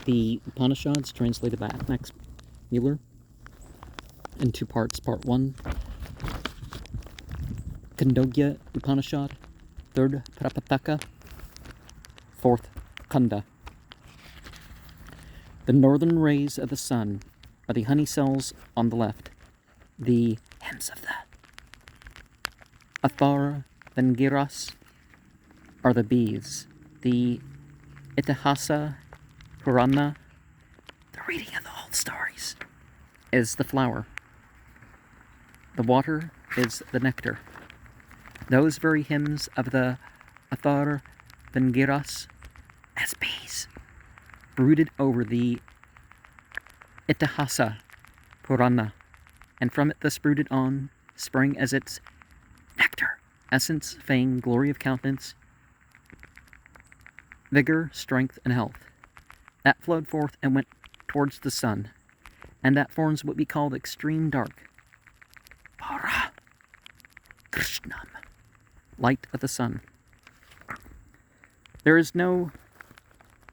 the Upanishads, translated by Max Muller, in two parts. Part 1, Khandogya Upanishad, 3rd Prapataka, 4th Khanda. The northern rays of the sun are the honey cells on the left, the hymns of the Athara Vengiras are the bees, the Itihasa Purana, the reading of the old stories, is the flower. The water is the nectar. Those very hymns of the Athara Vengiras, as bees, brooded over the Itihasa Purana, and from it thus brooded on, sprang as its nectar, essence, fame, glory of countenance, vigor, strength, and health. That flowed forth and went towards the sun, and that forms what we call the extreme dark, Para Krishnam, light of the sun. There is no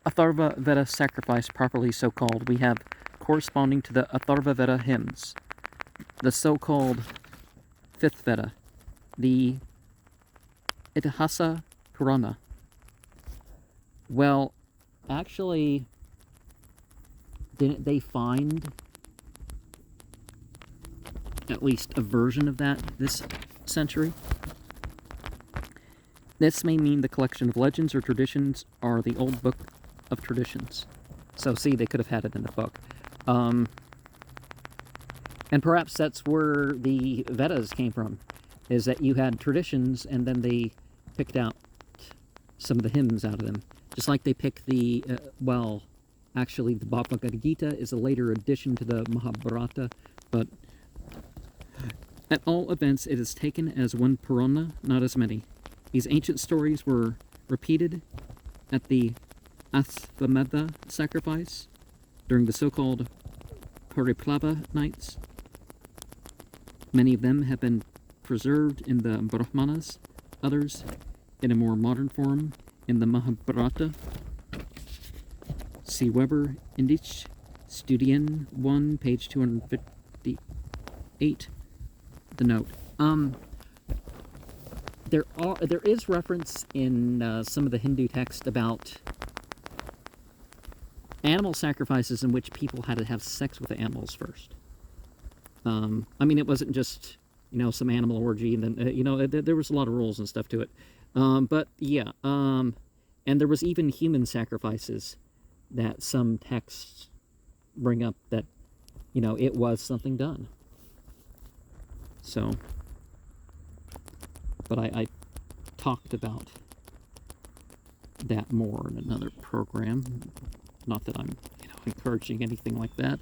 Atharva Veda sacrifice properly so called. We have corresponding to the Atharva Veda hymns, the so-called 5th Veda, the Itihasa Purana. Well, actually, didn't they find at least a version of that this century? This may mean the collection of legends or traditions or the old book of traditions. So see, they could have had it in the book. And perhaps that's where the Vedas came from, is that you had traditions and then they picked out some of the hymns out of them. Just like they pick the, actually the Bhagavad Gita is a later addition to the Mahabharata, but at all events it is taken as one Purana, not as many. These ancient stories were repeated at the Ashvamedha sacrifice during the so-called Pariplava nights. Many of them have been preserved in the Brahmanas, others in a more modern form in the Mahabharata. See Weber, Indich, Studien 1, page 258, the note. There is reference in some of the Hindu text about animal sacrifices in which people had to have sex with the animals first. I mean, it wasn't just, some animal orgy, and then, there was a lot of rules and stuff to it. But, yeah, and there was even human sacrifices that some texts bring up that, it was something done. So, but I talked about that more in another program. Not that I'm, encouraging anything like that.